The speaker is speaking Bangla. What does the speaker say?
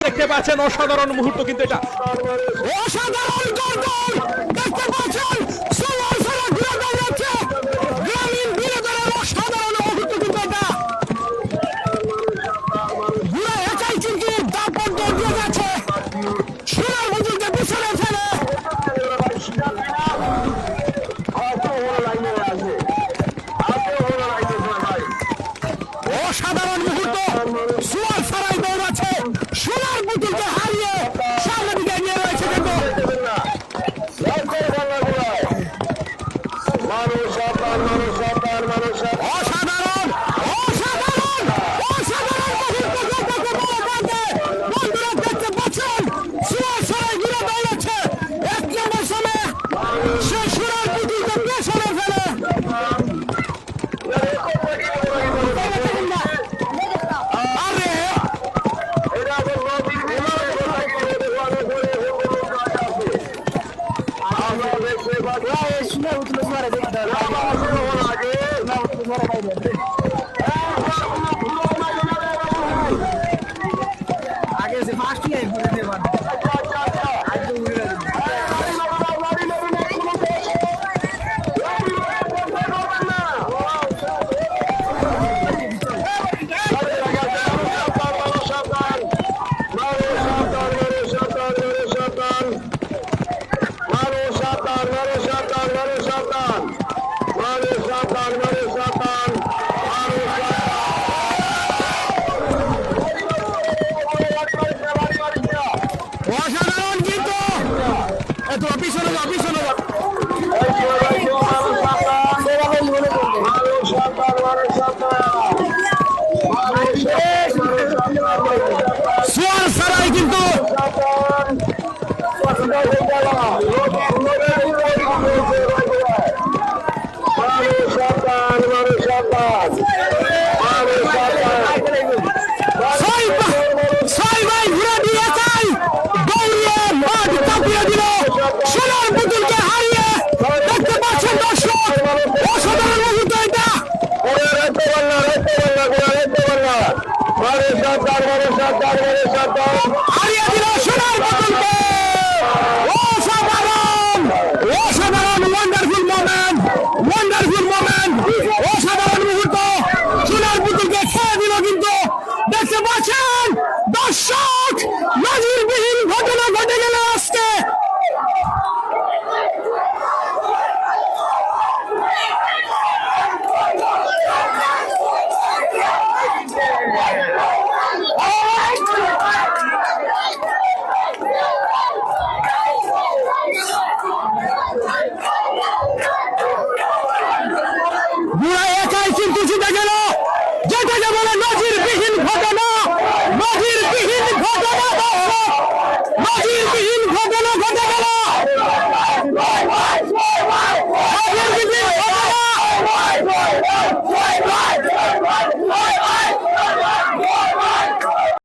দেখতে পাচ্ছেন অসাধারণ মুহূর্ত, কিন্তু এটা অসাধারণ গোল দেখতে পাচ্ছেন সুয়ার সারা ঘুরে দাঁড়িয়েছে গ্রামীণ বিনোদনের অসাধারণ মুহূর্ত, কিন্তু এটা ঘুরে একাই কিন্তু দাপট দিয়ে যাচ্ছে সোনার বুজুর্গকে পিছনে ফেলে অসাধারণ মুহূর্ত সুয়ার সারাই দৌড়াচ্ছে সোনার বুজুর্গকে হারিয়ে সামনের দিকে এগিয়ে রয়েছে কিন্তু অসাধারণ অসাধারণ অসাধারণ বন্ধুরা দেখতে পাচ্ছেন সুয়ার সারাই ঘুরে দাঁড়িয়েছে 1 নম্বর সময়ে সে সোনার বুজুর্গকে পেছনে ফেলে आगे से फास्ट ही है অসাধারণ কিন্তু এত পিছনে যাও সোয়ার সারাই কিন্তু সোনার বুতুলকে হারিয়ে দেখতে পাচ্ছেন দর্শক অসাধারণ মুহূর্ত এটা হারিয়ে দিল সোনার বুতুলকে অসাধারণ অসাধারণ ওয়ান্ডারফুল মোমেন্ট অসাধারণ মুহূর্ত সোনার বুতুলকে খেয়ে দিল কিন্তু দেখতে পাচ্ছেন দর্শক নজিরবিহীন ঘটনা ঘটে গেল আজকে বুড়া একাই কিন্তু জিতে গেল যেটাকে বলে নজিরবিহীন ঘটনা